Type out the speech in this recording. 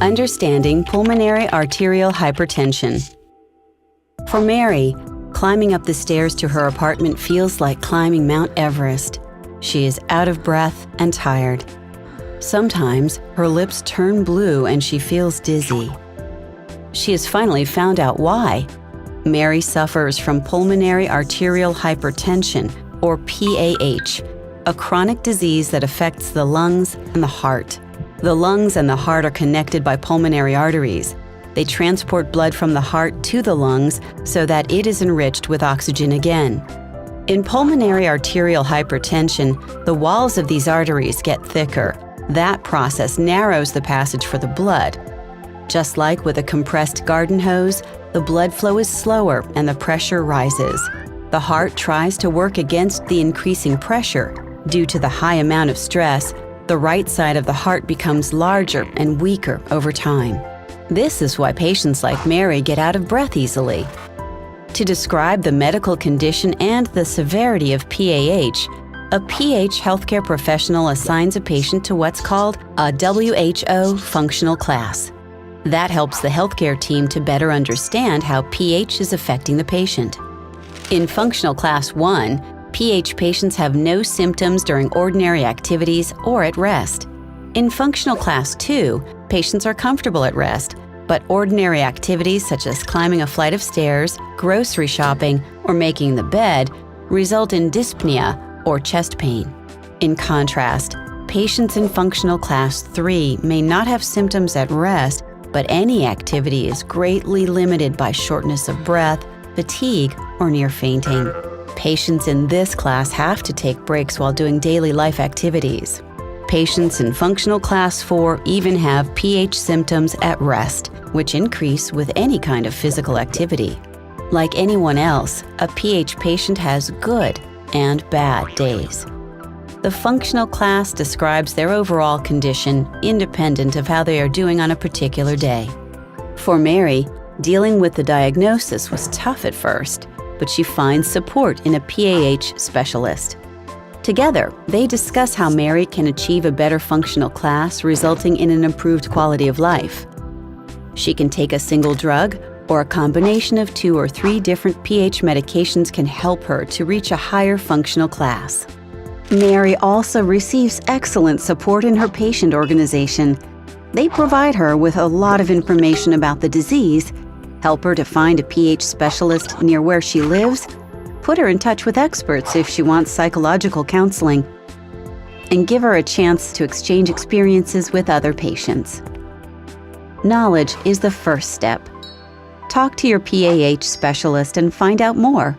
Understanding pulmonary arterial hypertension. For Mary, climbing up the stairs to her apartment feels like climbing Mount Everest. She is out of breath and tired. Sometimes her lips turn blue and she feels dizzy. She has finally found out why. Mary suffers from pulmonary arterial hypertension, or PAH, a chronic disease that affects the lungs and the heart. The lungs and the heart are connected by pulmonary arteries. They transport blood from the heart to the lungs so that it is enriched with oxygen again. In pulmonary arterial hypertension, the walls of these arteries get thicker. That process narrows the passage for the blood. Just like with a compressed garden hose, the blood flow is slower and the pressure rises. The heart tries to work against the increasing pressure. Due to the high amount of stress, the right side of the heart becomes larger and weaker over time. This is why patients like Mary get out of breath easily. To describe the medical condition and the severity of PAH, a PH healthcare professional assigns a patient to what's called a WHO functional class. That helps the healthcare team to better understand how PH is affecting the patient. In Functional Class 1, PH patients have no symptoms during ordinary activities or at rest. In Functional Class 2, patients are comfortable at rest, but ordinary activities such as climbing a flight of stairs, grocery shopping, or making the bed result in dyspnea or chest pain. In contrast, patients in Functional Class 3 may not have symptoms at rest, but any activity is greatly limited by shortness of breath, fatigue, or near fainting. Patients in this class have to take breaks while doing daily life activities. Patients in Functional Class 4 even have PH symptoms at rest, which increase with any kind of physical activity. Like anyone else, a PH patient has good and bad days. The functional class describes their overall condition independent of how they are doing on a particular day. For Mary, dealing with the diagnosis was tough at first, but she finds support in a PAH specialist. Together, they discuss how Mary can achieve a better functional class, resulting in an improved quality of life. She can take a single drug, or a combination of 2 or 3 different PH medications can help her to reach a higher functional class. Mary also receives excellent support in her patient organization. They provide her with a lot of information about the disease, help her to find a PH specialist near where she lives, put her in touch with experts if she wants psychological counseling, and give her a chance to exchange experiences with other patients. Knowledge is the first step. Talk to your PAH specialist and find out more.